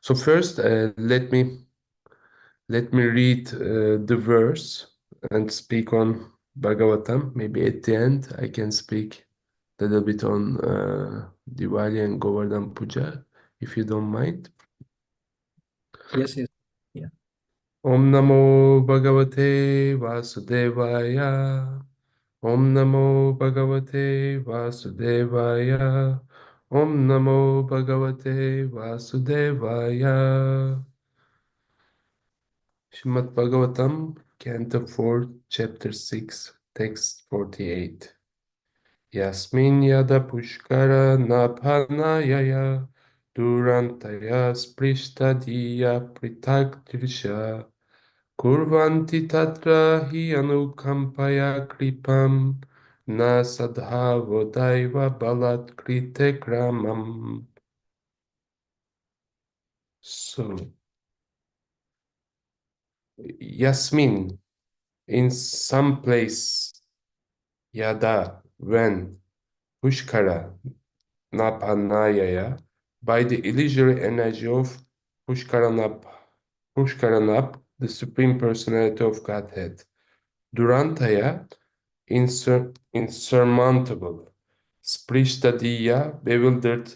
So first, let me read the verse and speak on Bhagavatam. Maybe at the end I can speak a little bit on Diwali and Govardhan Puja, if you don't mind. Yes, yes. Yeah. Om Namo Bhagavate Vasudevaya. Om Namo Bhagavate Vasudevaya. Om Namo Bhagavate Vasudevaya. Śrīmad-Bhāgavatam, Canto 4, Chapter 6, Text 48. Yasmin yada pushkara napanayaya durantaya sprishta pritaktirsha kurvanti tatra hi anukampaya kripam na sadhavo daiva balat krite kramam. So, Yasmin, in some place, Yada, when, Pushkara, Napanayaya, by the illusory energy of Pushkaranap, Pushkaranap, the Supreme Personality of Godhead. Durantaya, insurmountable. Sprishtadiya, bewildered.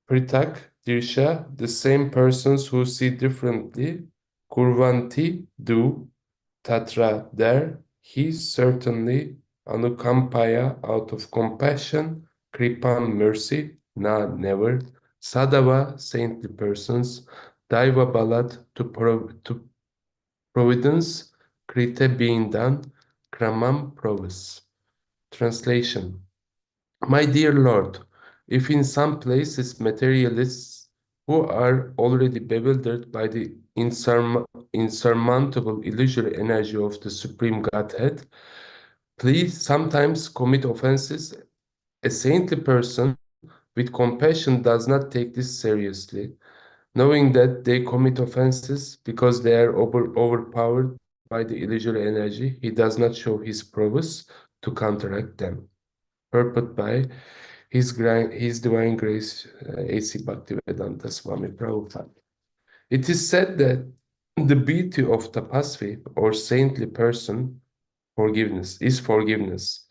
Pritak, Dirsha, the same persons who see differently. Kurvanti, do. Tatra, there. He certainly. Anukampaya, out of compassion. Kripam, mercy. Na, never. Sadhava, saintly persons. Daiva Balat, to providence. Krite, being done. Kramam, promise. Translation. My dear Lord, if in some places materialists who are already bewildered by the insurmountable illusory energy of the Supreme Godhead, please sometimes commit offenses, a saintly person with compassion does not take this seriously, knowing that they commit offenses because they are overpowered by the illusory energy. He does not show his prowess to counteract them. Purport by His Divine Grace, A.C. Bhaktivedanta Swami Prabhupada. It is said that the beauty of tapasvi or saintly person is forgiveness.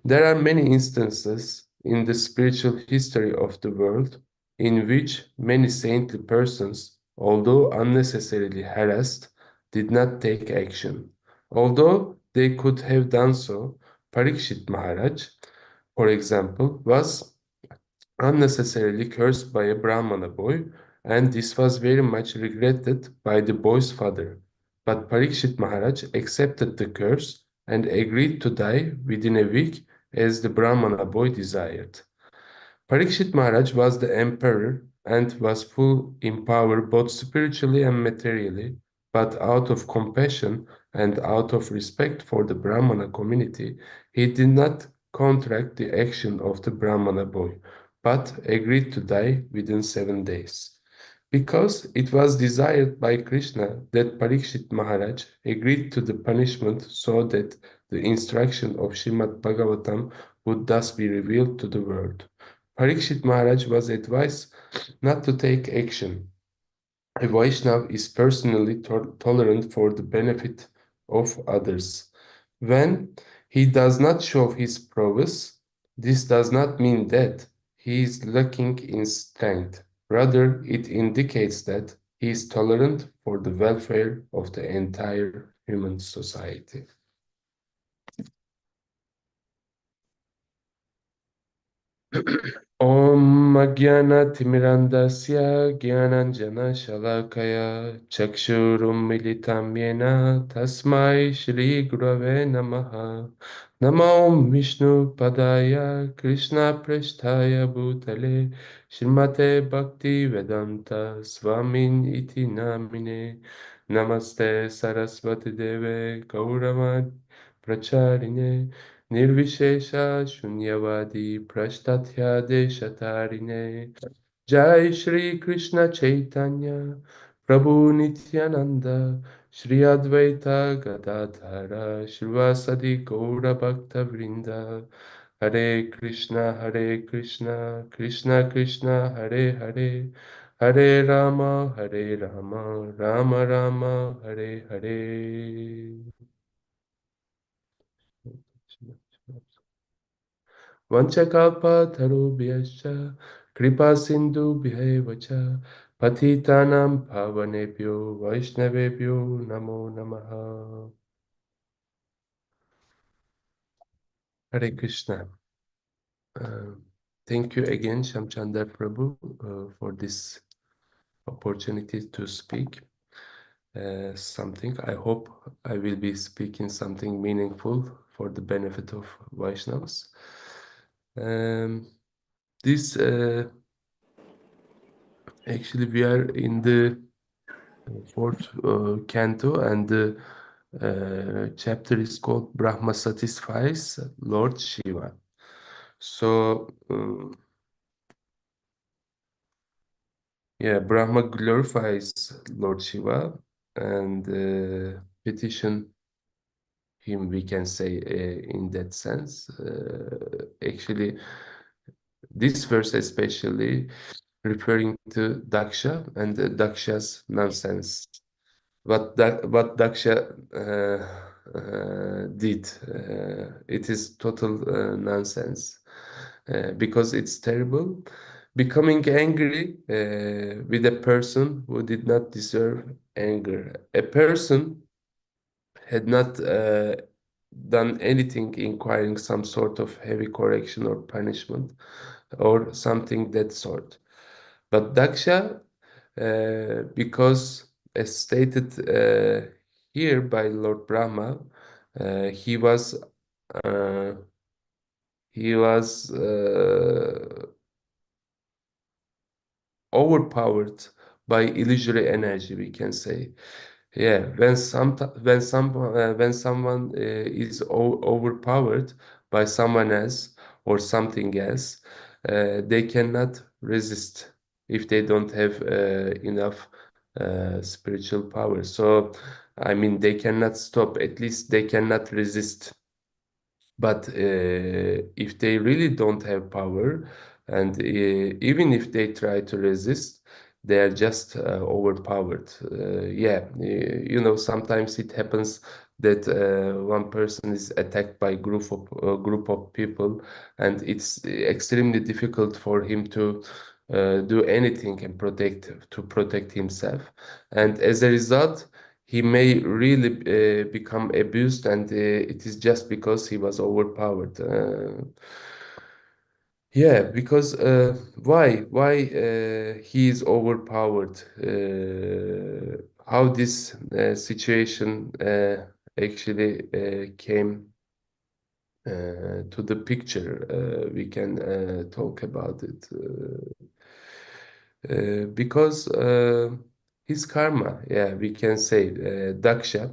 There are many instances in the spiritual history of the world in which many saintly persons, although unnecessarily harassed, did not take action. Although they could have done so, Parikshit Maharaj, for example, was unnecessarily cursed by a Brahmana boy, and this was very much regretted by the boy's father. But Parikshit Maharaj accepted the curse and agreed to die within a week as the Brahmana boy desired. Parikshit Maharaj was the emperor and was full in power both spiritually and materially, but out of compassion and out of respect for the Brahmana community, he did not contract the action of the Brahmana boy, but agreed to die within 7 days. Because it was desired by Krishna that Parikshit Maharaj agreed to the punishment so that the instruction of Śrīmad-Bhāgavatam would thus be revealed to the world. Parikshit Maharaj was advised not to take action. A Vaishnav is personally tolerant for the benefit of others. When he does not show his prowess, this does not mean that he is lacking in strength. Rather, it indicates that he is tolerant for the welfare of the entire human society. Om Ajnana-timirandasya Gyananjana-shalakaya Chakshurum militam yena Tasmai Shri Gurave Namaha Namo Vishnu Padaya Krishna Presthaya Bhutale Srimate Bhakti Vedanta Swamin iti namine Namaste Saraswati Deve Gauravad Pracharine Nirvishesha Shunyavadi Prashtatya Deshatarine Jai Shri Krishna Chaitanya Prabhu Nityananda Shri Advaita Gadadhara Shrivasadi Gaura Bhakta Vrinda Hare Krishna Krishna Krishna Hare Hare Hare Rama, Hare Rama, Rama Rama, Hare Hare. Vanchakalpa tarubhyascha, kripa sindhu bhayavacha, patitanam pavanebhyo, vaishnavebhyo, namo namaha. Hare Krishna. Uh, Thank you again, Shamchandar Prabhu, for this opportunity to speak something. I hope I will be speaking something meaningful for the benefit of Vaishnavas. This actually we are in the fourth canto, and the chapter is called Brahma Satisfies Lord Shiva. So yeah, Brahma glorifies Lord Shiva and petition him, we can say, in that sense. Actually, this verse especially referring to Daksha and Daksha's nonsense. What Daksha did, it is total nonsense, because it's terrible. Becoming angry with a person who did not deserve anger. A person had not done anything inquiring some sort of heavy correction or punishment or something that sort. But Daksha, because as stated here by Lord Brahma, uh, he was uh, he was overpowered by illusory energy, we can say. Yeah, when someone is overpowered by someone else or something else, they cannot resist if they don't have enough spiritual power. So, I mean, they cannot stop. At least they cannot resist. But if they really don't have power, and even if they try to resist, they are just overpowered. Yeah, sometimes it happens that one person is attacked by group of people, and it's extremely difficult for him to do anything and protect himself. And as a result, he may really become abused, and it is just because he was overpowered. Yeah, because why he is overpowered? How this situation actually came to the picture? We can talk about it. Because his karma, yeah, we can say Daksha.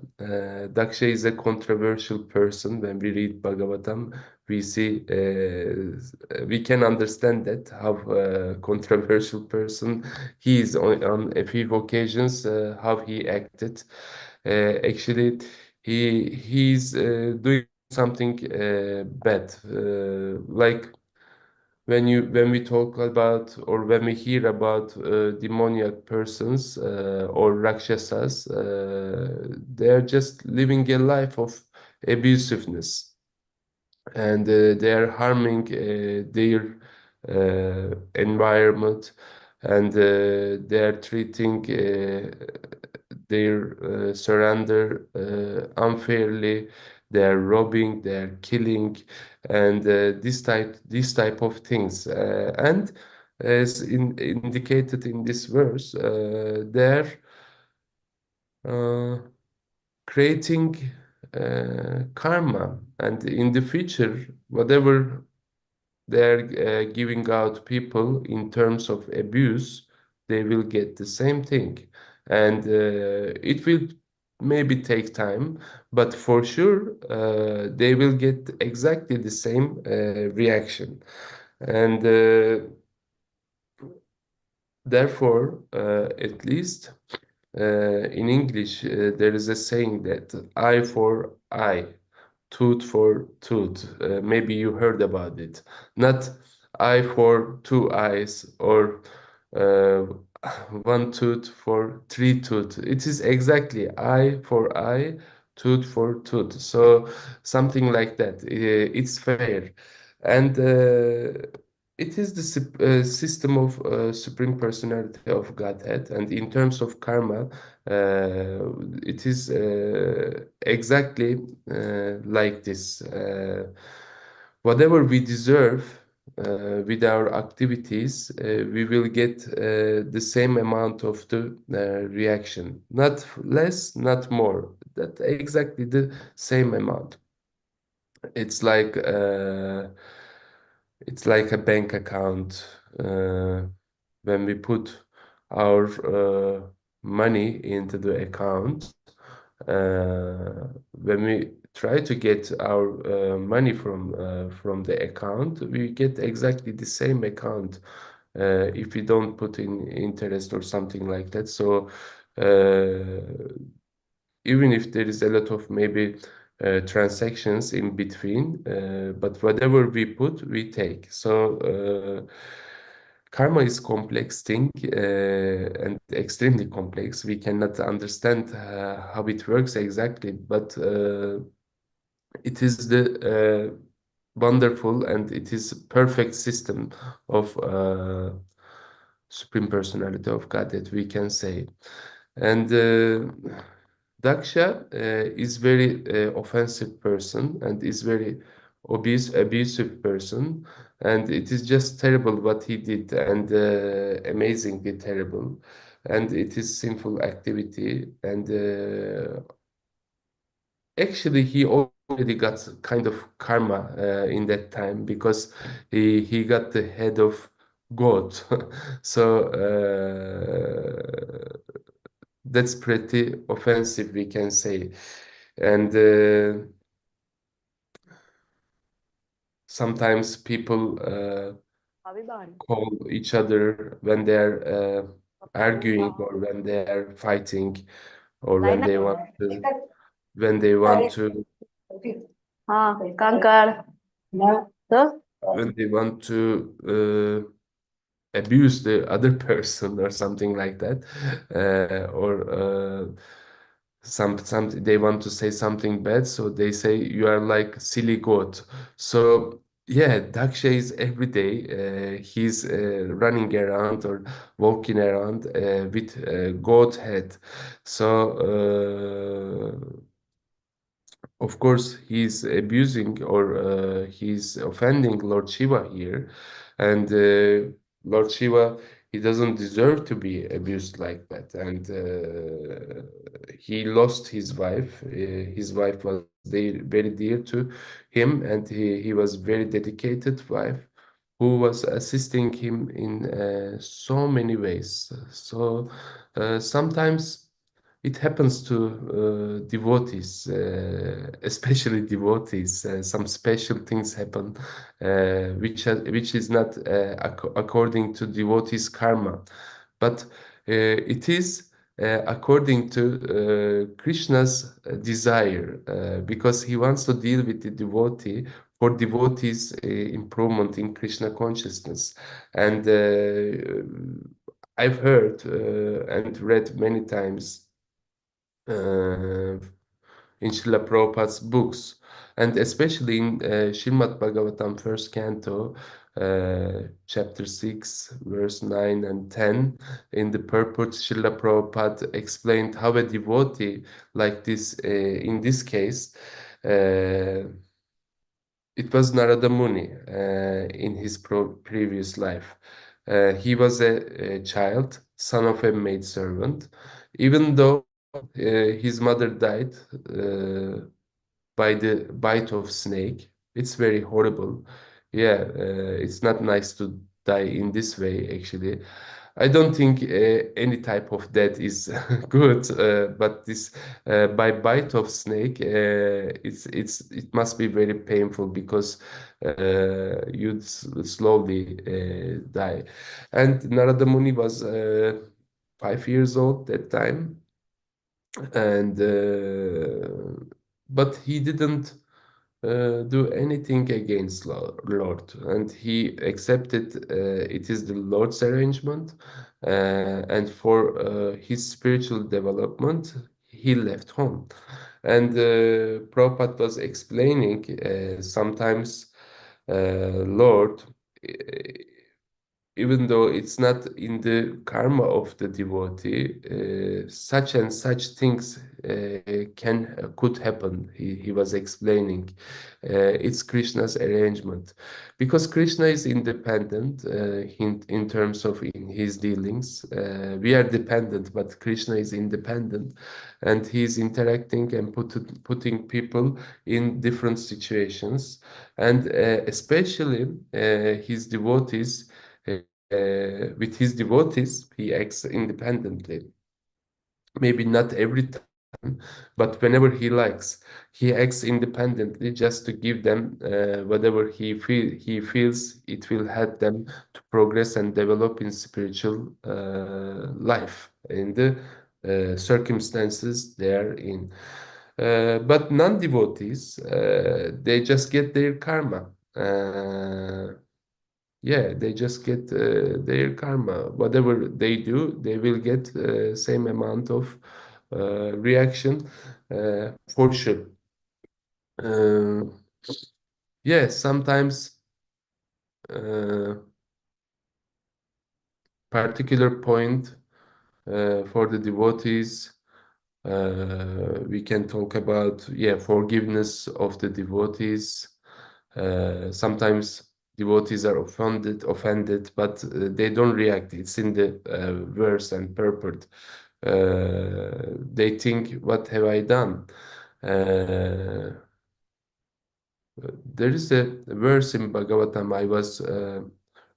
Daksha is a controversial person. When we read Bhagavatam, we see, we can understand that how controversial person he is on a few occasions, how he acted. Actually, he's doing something bad, like when we talk about, or when we hear about demoniac persons or rakshasas, they are just living a life of abusiveness, and they are harming their environment, and they are treating their surrender unfairly. They are robbing, they are killing, and this type of things. And as indicated in this verse, they're uh, creating karma, and in the future, whatever they're giving out people in terms of abuse, they will get the same thing. And it will maybe take time, but for sure they will get exactly the same reaction. And therefore, at least in English, there is a saying that eye for eye, tooth for tooth. Maybe you heard about it. Not eye for two eyes, or uh, one tooth for three tooth. It is exactly eye for eye, tooth for tooth. So something like that. It's fair, and it is the system of Supreme Personality of Godhead. And in terms of karma, it is exactly like this. Whatever we deserve with our activities, we will get the same amount of the reaction, not less, not more. That exactly the same amount. It's like it's like a bank account. When we put our money into the account, when we try to get our money from the account, we get exactly the same account if we don't put in interest or something like that. So even if there is a lot of maybe transactions in between, but whatever we put, we take. So karma is complex thing and extremely complex. We cannot understand how it works exactly, but it is the wonderful and it is perfect system of Supreme Personality of Godhead, we can say. And Daksha is very offensive person and is very abusive person, and it is just terrible what he did, and amazingly terrible, and it is sinful activity, and actually he already got kind of karma in that time because he got the head of God, so that's pretty offensive, we can say. And sometimes people call each other when they're arguing or when they're fighting or when they want to हाँ कंकड़ तो when they want to abuse the other person or something like that, or some they want to say something bad, so they say you are like silly goat. So yeah, Daksha is every day he's running around or walking around with a goat head. So of course, he's abusing or he's offending Lord Shiva here, and Lord Shiva, he doesn't deserve to be abused like that. And he lost his wife. His wife was very dear to him, and he was very dedicated wife who was assisting him in so many ways. So sometimes it happens to devotees, especially devotees. Some special things happen, which is not according to devotees' karma, but it is according to Krishna's desire, because he wants to deal with the devotee for devotees' improvement in Krishna consciousness. And I've heard and read many times in Srila Prabhupada's books, and especially in Śrīmad-Bhāgavatam, first canto, chapter 6, verse 9 and 10. In the purport, Srila Prabhupada explained how a devotee like this, in this case, it was Narada Muni in his previous life. He was a child, son of a maidservant, even though his mother died by the bite of snake. It's very horrible. Yeah, it's not nice to die in this way, actually. I don't think any type of death is good, but this by bite of snake, it must be very painful because you slowly die. And Narada Muni was 5 years old that time, and but he didn't do anything against Lord, and he accepted it is the Lord's arrangement, and for his spiritual development, he left home. And Prabhupada was explaining sometimes Lord, even though it's not in the karma of the devotee, such and such things could happen. He was explaining. It's Krishna's arrangement, because Krishna is independent in terms of in his dealings. We are dependent, but Krishna is independent, and he's interacting and putting people in different situations, and especially his devotees. With his devotees, he acts independently. Maybe not every time, but whenever he likes, he acts independently just to give them whatever he feels it will help them to progress and develop in spiritual life in the circumstances they are in. But non-devotees, they just get their karma. Yeah, they just get their karma. Whatever they do, they will get same amount of reaction for sure. Uh, yeah, sometimes particular point for the devotees, we can talk about, yeah, forgiveness of the devotees. Sometimes devotees are offended, but they don't react. It's in the verse and purport. They think, what have I done? There is a verse in Bhagavatam. I was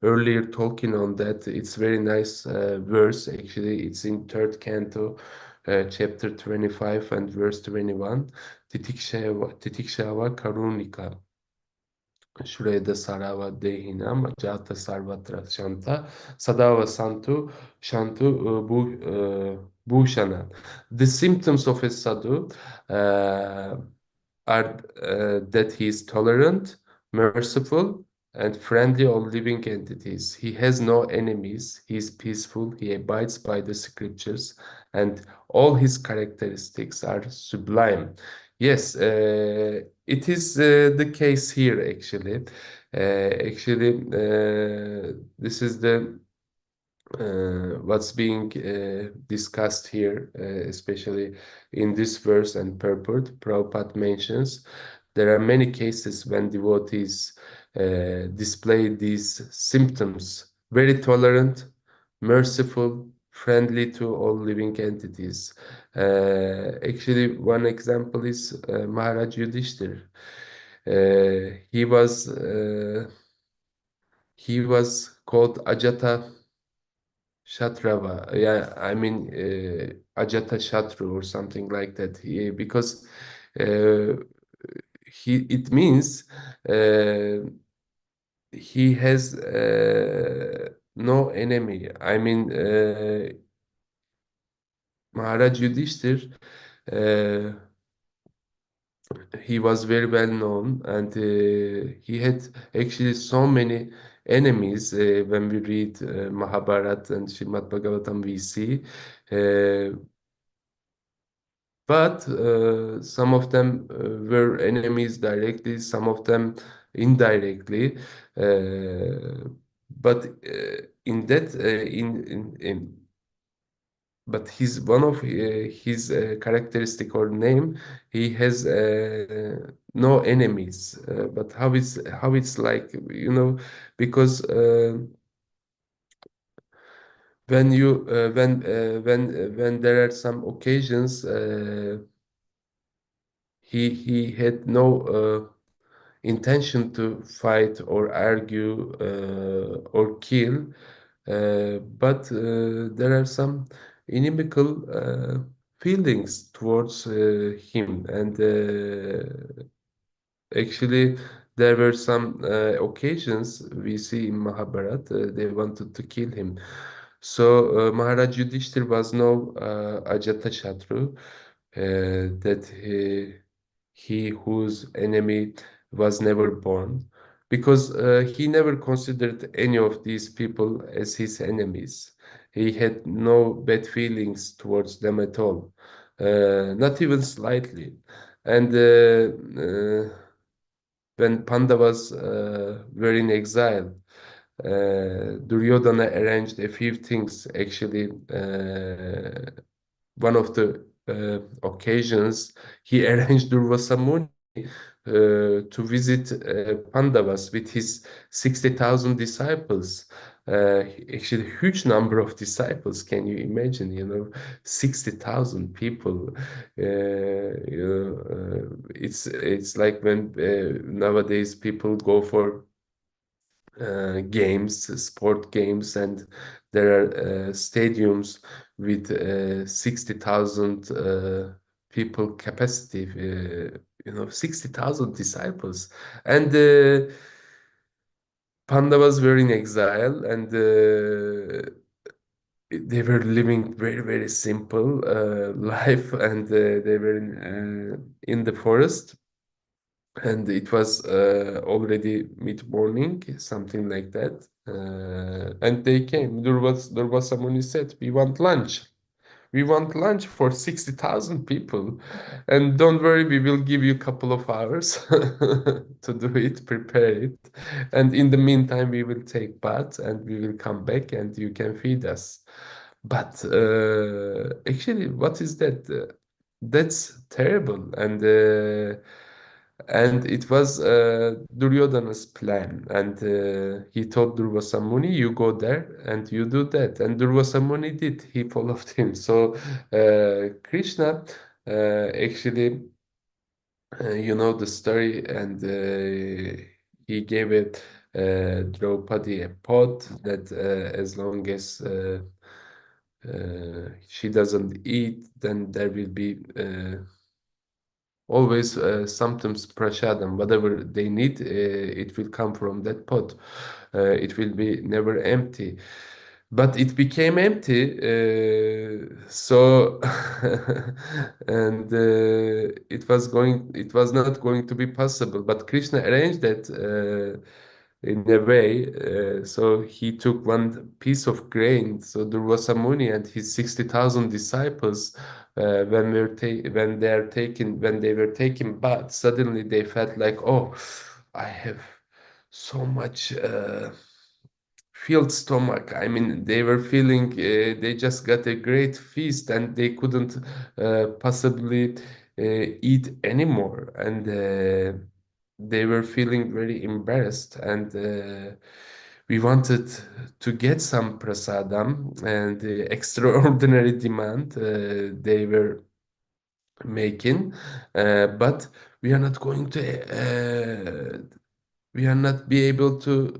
earlier talking on that. It's very nice verse, actually. It's in third canto, chapter 25 and verse 21. Titikshava karunika. Shureda Sarava Dehinam Jata Sarvatra Shanta Sadava Santu Shantu Bhushana. The symptoms of a sadhu are that he is tolerant, merciful, and friendly of living entities. He has no enemies, he is peaceful, he abides by the scriptures, and all his characteristics are sublime. Yes, it is the case here, actually. This is the what's being discussed here, especially in this verse and purport. Prabhupada mentions there are many cases when devotees display these symptoms: very tolerant, merciful, friendly to all living entities. Actually, one example is Maharaj Yudhishthir. He was called Ajata Shatrava. Yeah, I mean Ajata Shatru or something like that. Because uh, it means he has no enemy. I mean Maharaj Yudhishthir. Uh, he was very well known, and he had actually so many enemies. When we read Mahabharata and Śrīmad-Bhāgavatam, we see. But some of them were enemies directly, some of them indirectly. But in that, but his one of his characteristic or name, he has no enemies. But how it's like, because when you when there are some occasions, he had no intention to fight or argue or kill, but there are some inimical feelings towards him, and actually there were some occasions we see in Mahabharata, they wanted to kill him. So Maharaj Yudhishthir was no Ajata Shatru, that he whose enemy was never born, because he never considered any of these people as his enemies. He had no bad feelings towards them at all, not even slightly. And when Pandavas were in exile, Duryodhana arranged a few things. Actually, one of the occasions, he arranged Durvasa Muni to visit Pandavas with his 60,000 disciples. Actually, a huge number of disciples. Can you imagine? 60,000 people. It's like when nowadays people go for games, sport games, and there are stadiums with 60,000 people capacity, 60,000 disciples. And Pandavas were in exile, and they were living very, very simple life, and they were in the forest. And it was already mid-morning, something like that. And they came. There was someone who said, "We want lunch. We want lunch for 60,000 people. And don't worry, we will give you a couple of hours to do it, prepare it. And in the meantime, we will take bath and we will come back and you can feed us." But actually, what is that? That's terrible. And it was Duryodhana's plan. And he told Durvasa Muni, "You go there and you do that." And Durvasa Muni did. He followed him. So Krishna actually, you know the story, and he gave it Draupadi a pot that as long as she doesn't eat, then there will be always sometimes prashadam, whatever they need, it will come from that pot. It will be never empty. But it became empty, so and it was not going to be possible. But Krishna arranged that in a way. So he took one piece of grain. So Durvasa Muni and his 60,000 disciples, when they were taken bath, suddenly they felt like, "Oh, I have so much filled stomach." I mean, they were feeling they just got a great feast and they couldn't possibly eat anymore, and they were feeling very embarrassed, and we wanted to get some prasadam, and the extraordinary demand they were making, but we are not going to we are not be able to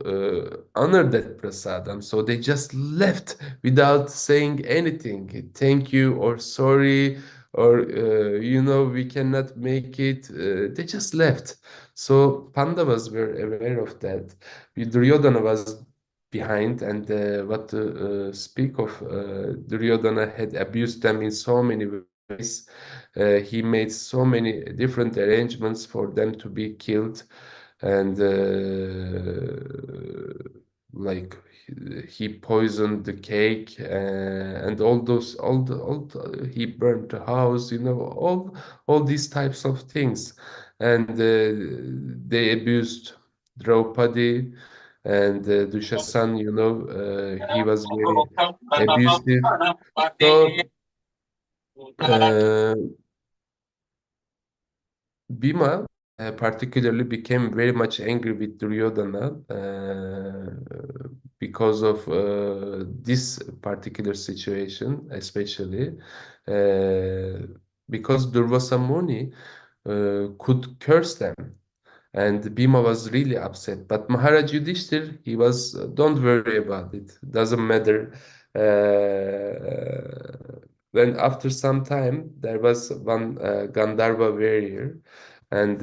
honor that prasadam. So they just left without saying anything, thank you or sorry, or we cannot make it. They just left. So Pandavas were aware of that. Duryodhana was behind, and what to speak of, Duryodhana had abused them in so many ways. He made so many different arrangements for them to be killed, and like he poisoned the cake, and he burned the house, all these types of things. And they abused Draupadi, and Dushasan, he was very abusive. So uh, Bhima particularly became very much angry with Duryodhana because of this particular situation, especially because Durvasa Muni could curse them. And Bhima was really upset. But Maharaj Yudhishthir, he was, "Don't worry about it. Doesn't matter." When after some time, there was one Gandharva warrior, And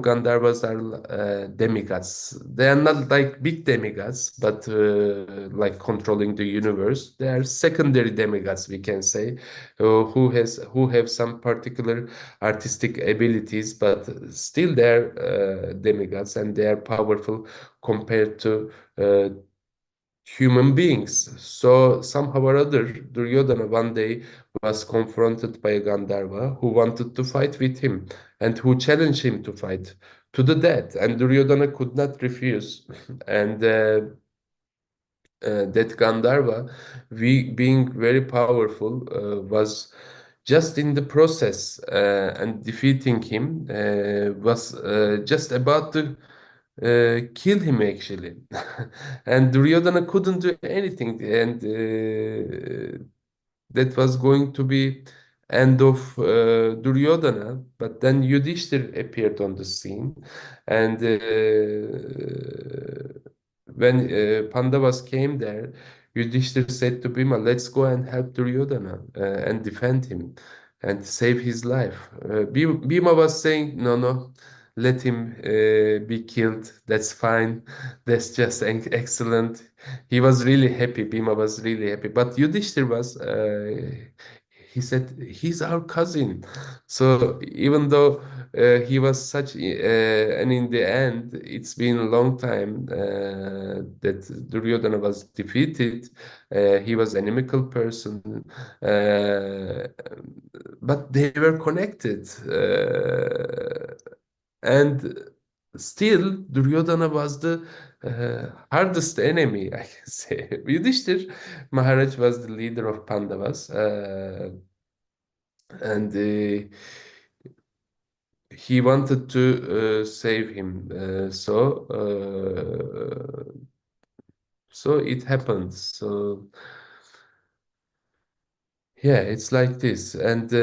Gandharvas are demigods. They are not like big demigods, but like controlling the universe. They are secondary demigods, we can say, who have some particular artistic abilities, but still they're demigods, and they are powerful compared to human beings. So somehow or other, Duryodhana one day was confronted by a Gandharva who wanted to fight with him and who challenged him to fight to the death. And Duryodhana could not refuse. And that Gandharva, being very powerful, was just in the process and defeating him, was just about to kill him actually. And Duryodhana couldn't do anything, and that was going to be end of Duryodhana. But then Yudhishthir appeared on the scene, and when Pandavas came there, Yudhishthir said to Bhima, "Let's go and help Duryodhana and defend him and save his life." Bhima was saying, "No, no, let him be killed. That's fine. That's just excellent." He was really happy. Bhima was really happy. But Yudhishthir was, he said, "He's our cousin." So even though he was such, and in the end, it's been a long time that Duryodhana was defeated. He was an inimical person, but they were connected. And still, Duryodhana was the hardest enemy, I can say. Yudhishthir Maharaj was the leader of Pandavas, and he wanted to save him. So it happened. So yeah, it's like this. And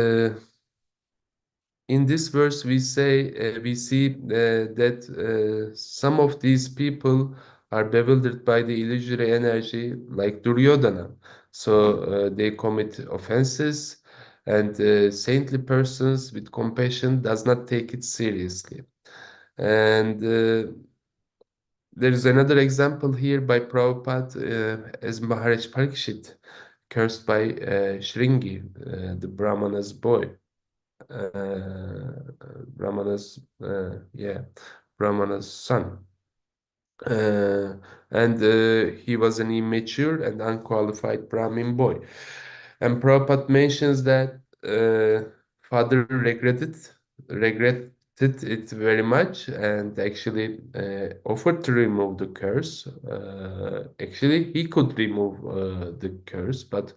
in this verse, we see that some of these people are bewildered by the illusory energy, like Duryodhana. So they commit offenses, and saintly persons with compassion does not take it seriously. And there is another example here by Prabhupada as Maharaj Parikshit, cursed by Shringi, the Brahmana's boy. Brahmana's yeah, Brahmana's son. And he was an immature and unqualified Brahmin boy. And Prabhupada mentions that father regretted it very much, and actually offered to remove the curse. Actually, he could remove the curse, but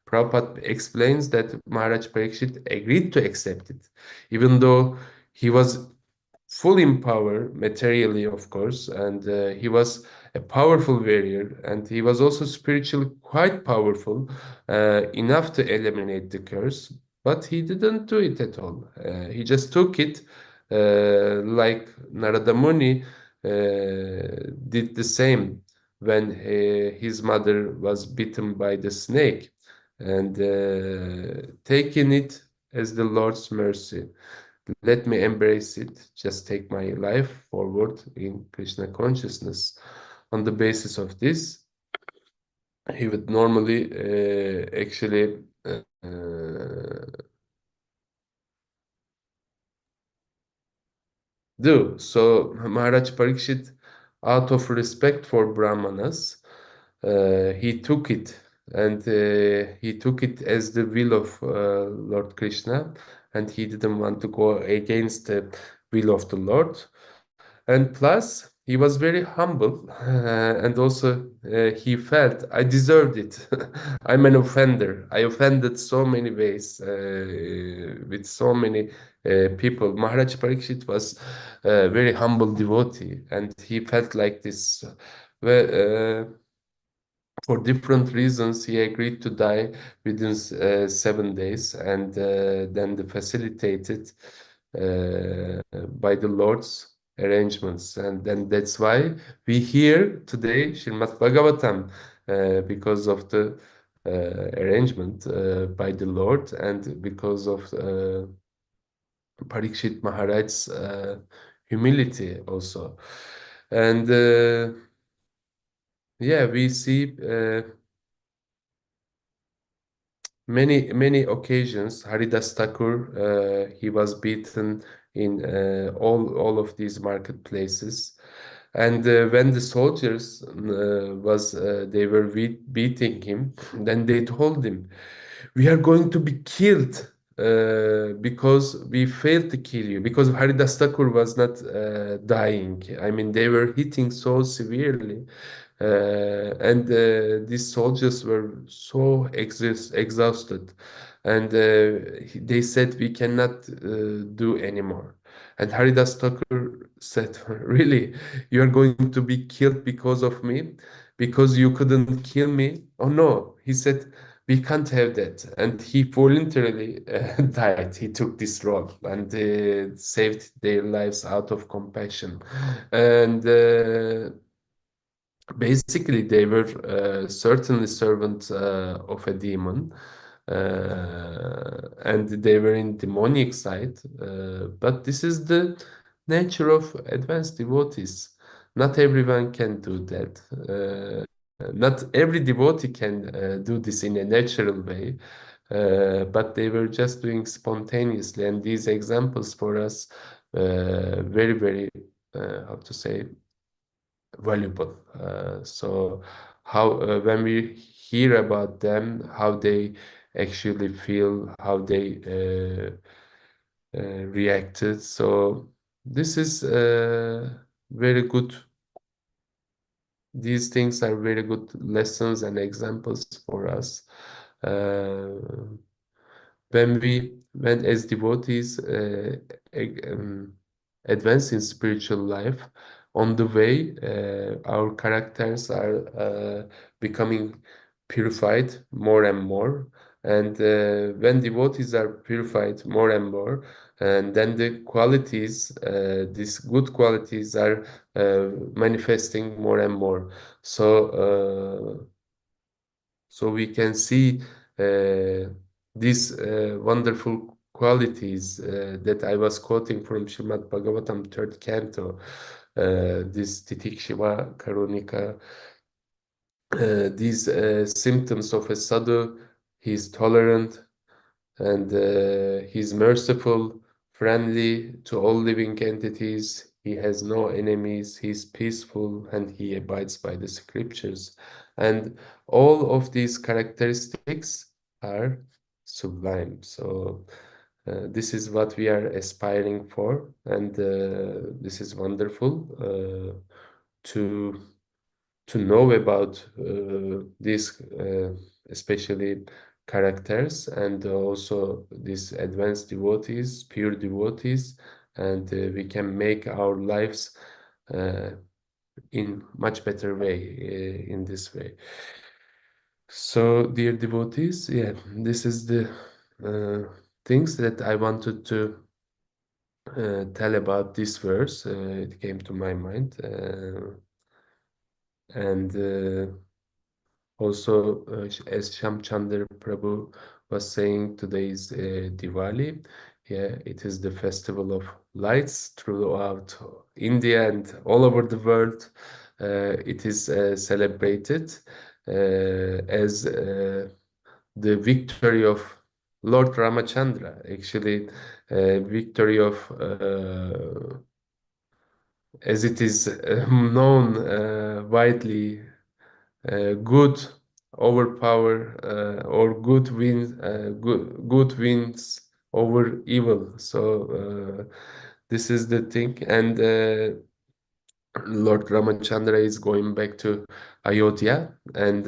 Prabhupada explains that Maharaj Parikshit agreed to accept it, even though he was full in power materially, of course, and he was a powerful warrior, and he was also spiritually quite powerful, enough to eliminate the curse, but he didn't do it at all. He just took it, like Narada Muni did the same when his mother was bitten by the snake, and taking it as the Lord's mercy. Let me embrace it, just take my life forward in Krishna consciousness. On the basis of this, he would normally actually do. So Maharaj Parikshit, out of respect for Brahmanas, he took it, and he took it as the will of Lord Krishna, and he didn't want to go against the will of the Lord. And plus, he was very humble, and also he felt, I deserved it. I'm an offender. I offended so many ways with so many people. Maharaj Parikshit was a very humble devotee, and he felt like this. For different reasons, he agreed to die within 7 days, and then the facilitated by the Lord's arrangements. And then that's why we hear today Śrīmad-Bhāgavatam, because of the arrangement by the Lord, and because of Parikshit Maharaj's humility also. And yeah, we see many occasions. Haridas Thakur, he was beaten in all of these marketplaces. And when the soldiers they were beating him, then they told him, "We are going to be killed because we failed to kill you." Because Haridas Thakur was not dying. I mean, they were hitting so severely, and these soldiers were so exhausted, and they said, "We cannot do anymore." And Haridas Thakur said, "Really, you are going to be killed because of me, because you couldn't kill me?" "Oh no," he said, "we can't have that." And he voluntarily died. He took this role and saved their lives out of compassion. And basically, they were certainly servants of a demon. And they were in demonic side. But this is the nature of advanced devotees. Not everyone can do that. Not every devotee can do this in a natural way, but they were just doing spontaneously. And these examples for us, very, how to say, valuable. So how when we hear about them, how they actually feel, how they reacted. So this is very good. These things are very good lessons and examples for us. Uh, when as devotees advance in spiritual life, on the way our characters are becoming purified more and more, and when devotees are purified more and more, and then the qualities, these good qualities are manifesting more and more. So we can see these wonderful qualities that I was quoting from Śrīmad-Bhāgavatam, third canto, this Titikshva Karunika, these symptoms of a sadhu. He's tolerant, and he's merciful, friendly to all living entities. He has no enemies. He's peaceful, and he abides by the scriptures. And all of these characteristics are sublime. So this is what we are aspiring for, and this is wonderful to know about these especially characters, and also these advanced devotees, pure devotees, and we can make our lives in much better way in this way. So, dear devotees, yeah, this is the things that I wanted to tell about this verse. It came to my mind, and also, as Shamchandar Prabhu was saying, today is Diwali. Yeah, it is the festival of lights throughout India and all over the world. It is celebrated as the victory of Lord Ramachandra, actually, victory of, as it is known widely, good overpower or good wins over evil. So this is the thing, and Lord Ramachandra is going back to Ayodhya, and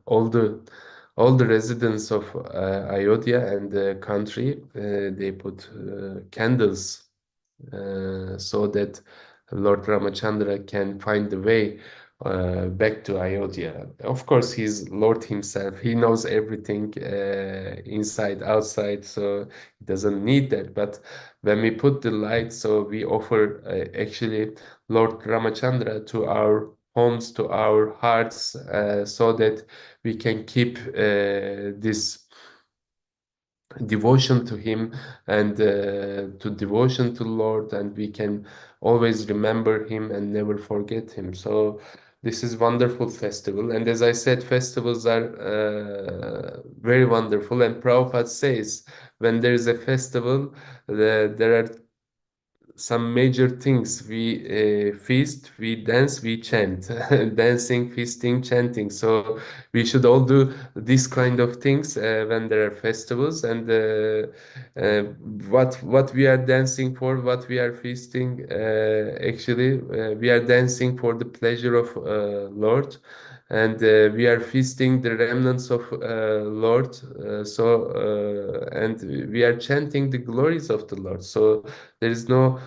all the residents of Ayodhya and the country, they put candles so that Lord Ramachandra can find the way back to Ayodhya. Of course, he's Lord himself. He knows everything inside, outside, so he doesn't need that. But when we put the light, so we offer actually Lord Ramachandra to our homes, to our hearts, so that we can keep this devotion to him and to devotion to Lord, and we can always remember him and never forget him. So this is wonderful festival, and as I said, festivals are very wonderful. And Prabhupada says when there is a festival, there are some major things. We feast, we dance, we chant. Dancing, feasting, chanting. So we should all do these kind of things when there are festivals. And uh, what we are dancing for, what we are feasting, actually we are dancing for the pleasure of Lord, and we are feasting the remnants of Lord. And we are chanting the glories of the Lord. So there is no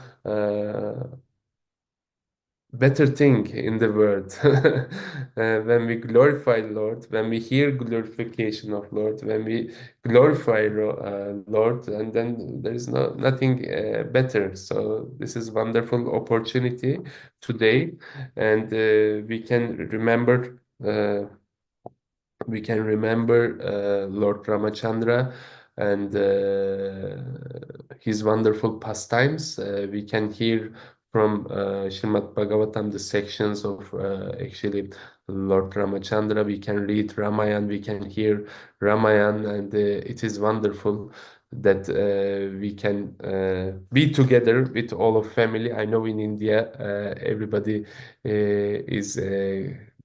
better thing in the world. When we glorify Lord, when we hear glorification of Lord, when we glorify Lord, and then there is nothing better. So this is wonderful opportunity today, and we can remember Lord Ramachandra and his wonderful pastimes. We can hear from Śrīmad-Bhāgavatam the sections of actually Lord Ramachandra. We can read Ramayana, we can hear Ramayana, and it is wonderful that we can be together with all of family. I know in India everybody is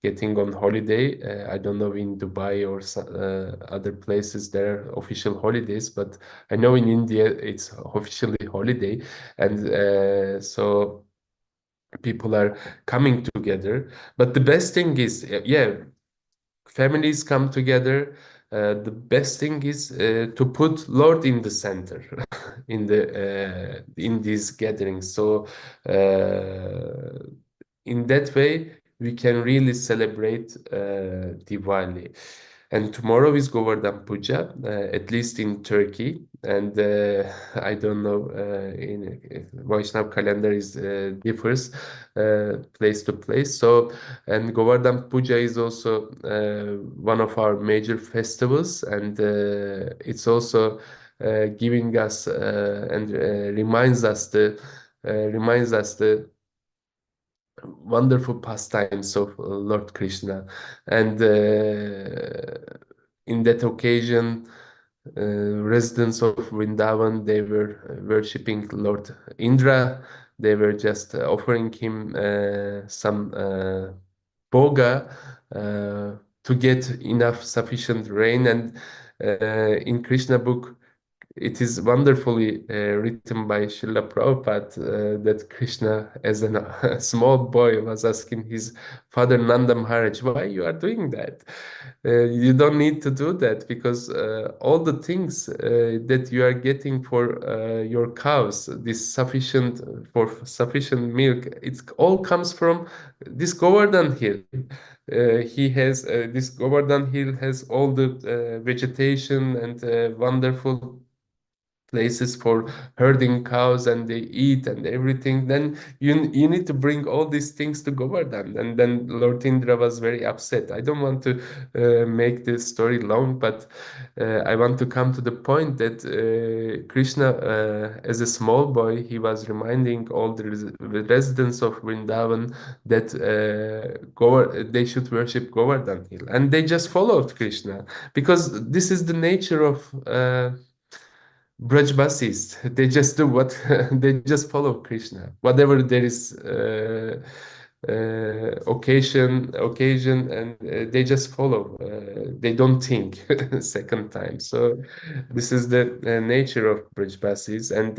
getting on holiday. I don't know in Dubai or other places there are official holidays, but I know in India it's officially holiday, and so people are coming together. But the best thing is, yeah, families come together. The best thing is to put Lord in the center in these gatherings. So in that way, we can really celebrate Diwali. And tomorrow is Govardhan Puja, at least in Turkey. And I don't know, in Vaishnav calendar is differs place to place. So, and Govardhan Puja is also one of our major festivals, and it's also giving us and reminds us the wonderful pastimes of Lord Krishna. And in that occasion, residents of Vrindavan, they were worshipping Lord Indra. They were just offering him some boga to get enough sufficient rain. And in Krishna book, it is wonderfully written by Srila Prabhupada that Krishna, as a small boy, was asking his father Nanda Maharaj, why you are doing that? You don't need to do that, because all the things that you are getting for your cows, this sufficient for sufficient milk, it all comes from this Govardhan hill. He has this Govardhan hill has all the vegetation and wonderful places for herding cows, and they eat and everything. Then you need to bring all these things to Govardhan. And then Lord Indra was very upset. I don't want to make this story long, but I want to come to the point that Krishna, as a small boy, he was reminding all the residents of Vrindavan that they should worship Govardhan hill, and they just followed Krishna, because this is the nature of Brajbasis. They just do what they just follow Krishna. Whatever there is occasion, and they just follow. They don't think second time. So this is the nature of Brajbasis, and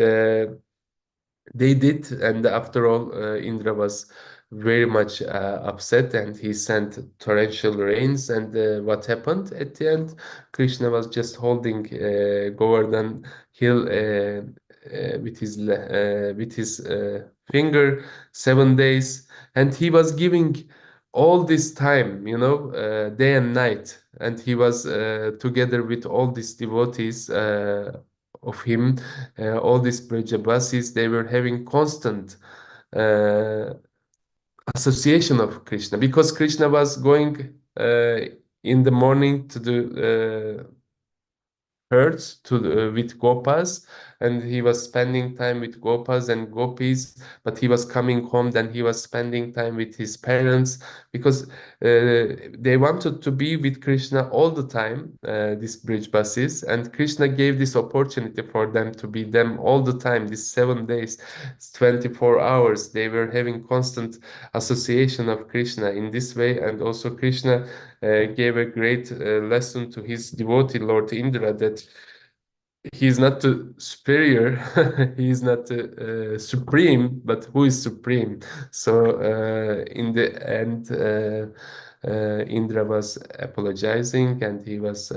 they did. And after all, Indra was very much upset, and he sent torrential rains. And what happened at the end? Krishna was just holding Govardhan hill with his finger 7 days, and he was giving all this time, day and night, and he was together with all these devotees of him, all these Brajabasis. They were having constant uh, association of Krishna, because Krishna was going in the morning to the herds with gopas, and he was spending time with gopas and gopis, but he was coming home, then he was spending time with his parents, because they wanted to be with Krishna all the time, these Brijbasis, and Krishna gave this opportunity for them to be them all the time, these 7 days, 24 hours. They were having constant association of Krishna in this way, and also Krishna gave a great lesson to his devotee Lord Indra, that he is not the superior, he is not the supreme, but who is supreme. So in the end, Indra was apologizing, and he was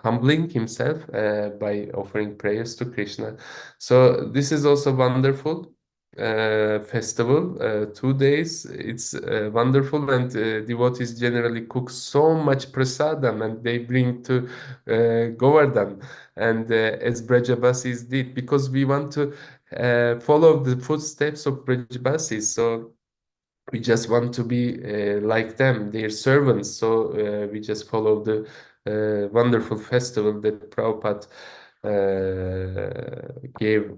humbling himself by offering prayers to Krishna. So this is also wonderful festival, 2 days. It's wonderful, and devotees generally cook so much prasadam, and they bring to Govardhan, and as Brajabasis did, because we want to follow the footsteps of Brajabasis. So we just want to be like them, their servants. So we just follow the wonderful festival that Prabhupada gave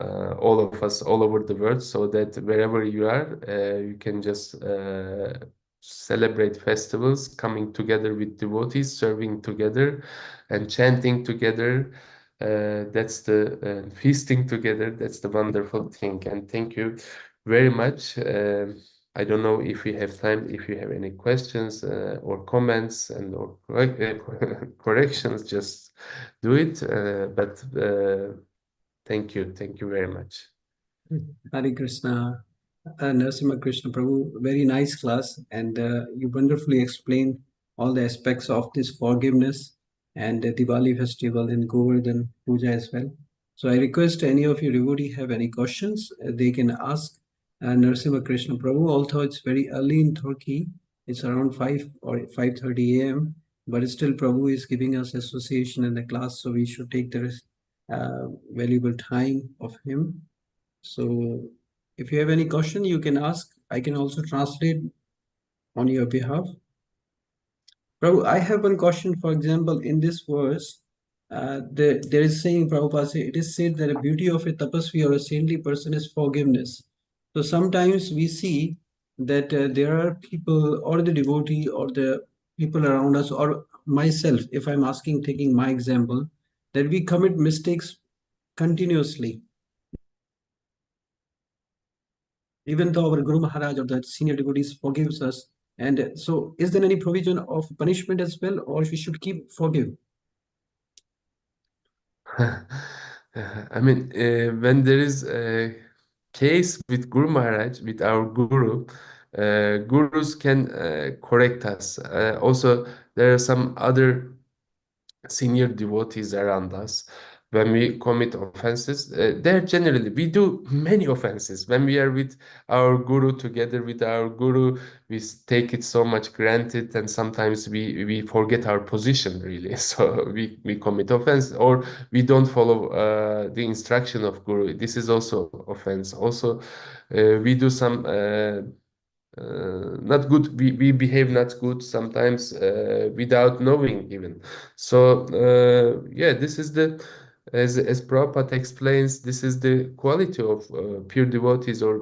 all of us all over the world, so that wherever you are, you can just celebrate festivals, coming together with devotees, serving together, and chanting together. That's the feasting together. That's the wonderful thing. And thank you very much. I don't know if we have time, if you have any questions or comments and or corrections, just do it. But thank you. Thank you very much. Hare Krishna. Nrsimha Krishna Prabhu, very nice class, and you wonderfully explained all the aspects of this forgiveness and the Diwali festival and Govardhan Puja as well. So I request any of you devotee have any questions, they can ask Nrsimha Krishna Prabhu. Although it's very early in Turkey, it's around 5 or 5:30 a.m., but still Prabhu is giving us association in the class, so we should take the valuable time of him. So if you have any question, you can ask. I can also translate on your behalf. Prabhu, I have one question. For example, in this verse, there is saying, Prabhupada say, it is said that the beauty of a tapasvi or a saintly person is forgiveness. So sometimes we see that there are people or the devotee or the people around us or myself, if I'm asking, taking my example, that we commit mistakes continuously. Even though our Guru Maharaj or the senior devotees forgives us. And so is there any provision of punishment as well, or we should keep forgive? I mean, when there is a case with Guru Maharaj, with our Guru, gurus can correct us. Also, there are some other senior devotees around us. When we commit offenses, there generally we do many offenses. When we are with our guru, together with our guru, we take it so much granted, and sometimes we forget our position really. So we commit offense, or we don't follow the instruction of guru. This is also offense. Also, we do some not good, we behave not good sometimes without knowing even. So yeah, this is the, as Prabhupada explains, this is the quality of pure devotees or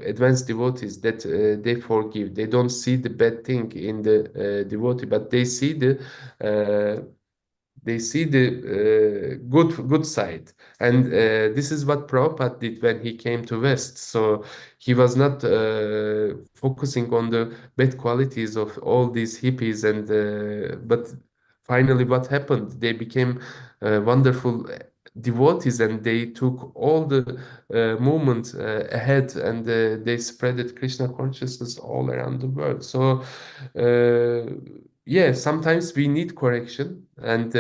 advanced devotees, that they forgive. They don't see the bad thing in the devotee, but they see the good side. And this is what Prabhupada did when he came to West. So he was not focusing on the bad qualities of all these hippies, and but finally what happened? They became wonderful devotees, and they took all the movement ahead, and they spreaded Krishna consciousness all around the world. So yeah, sometimes we need correction, and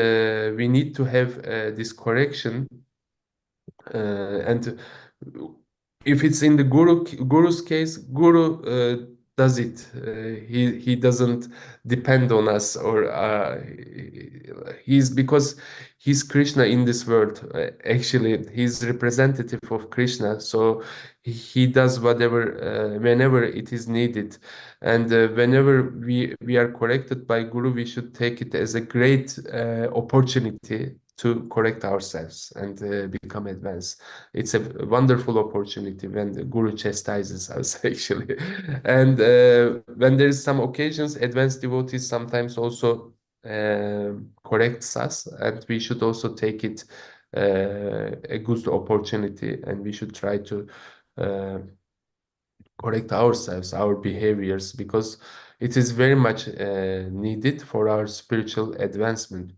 we need to have this correction. And if it's in the guru's case, guru does it. He doesn't depend on us, or because he's Krishna in this world. Actually, he's representative of Krishna, so he does whatever whenever it is needed. And whenever we are corrected by Guru, we should take it as a great opportunity to correct ourselves and become advanced. It's a wonderful opportunity when the Guru chastises us, actually. And when there is some occasions, advanced devotees sometimes also corrects us, and we should also take it a good opportunity, and we should try to uh, correct ourselves, our behaviors, because it is very much needed for our spiritual advancement.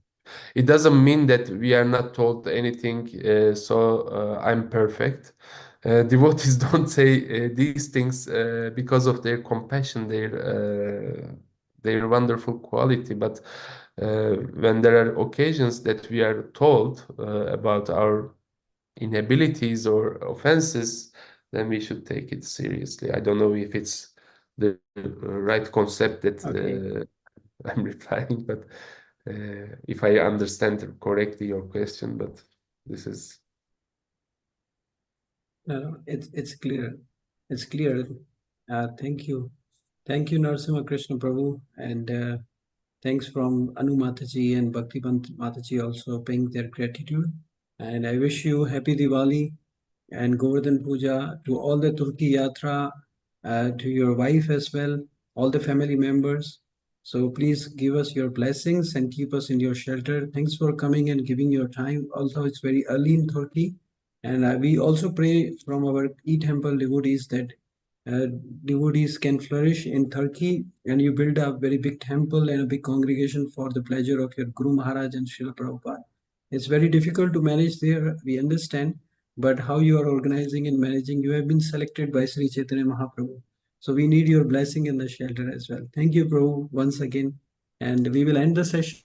It doesn't mean that we are not told anything, so I'm perfect. Devotees don't say these things because of their compassion, their wonderful quality. But when there are occasions that we are told about our inabilities or offenses, then we should take it seriously. I don't know if it's the right concept that Okay. I'm replying, but if I understand correctly your question, but this is No, it's clear. It's clear. Thank you, Nrsimha Krishna Prabhu, and thanks from Anu Mataji and Bhaktivant Mataji also paying their gratitude. And I wish you happy Diwali and Govardhan Puja to all the Turki Yatra, to your wife as well, all the family members. So please give us your blessings and keep us in your shelter. Thanks for coming and giving your time. Although it's very early in Turkey, and we also pray from our e-temple devotees that uh, devotees can flourish in Turkey, and you build a very big temple and a big congregation for the pleasure of your Guru Maharaj and Srila Prabhupada. It's very difficult to manage there, we understand, but how you are organizing and managing, you have been selected by Sri Chaitanya Mahaprabhu. So we need your blessing in the shelter as well. Thank you, Prabhu, once again. And we will end the session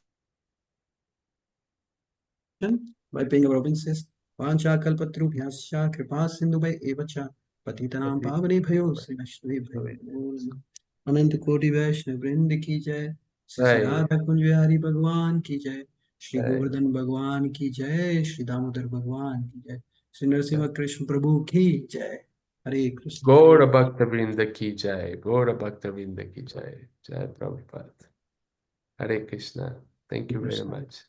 by paying our obeisances. वाञ्छाकल्पतरुभ्यश्च कृपा सिन्धुभय एव च पतितानां पावनेभ्यो श्री वैष्णवेभ्यो नमो नमः। अनंत कोटि वैष्णव वृंद की जय। श्री श्री right, राधा कुंज बिहारी भगवान की जय। श्री right. गोवर्धन भगवान की जय। श्री दामोदर भगवान की जय। श्री नरसिंह कृष्ण प्रभु की जय। हरे कृष्ण हरे Gaura Bhakta Vrinda ki jai, Gaura Bhakta Vrinda ki jai, Jai Prabhupada. Hare Krishna. Thank you very Krishna. much.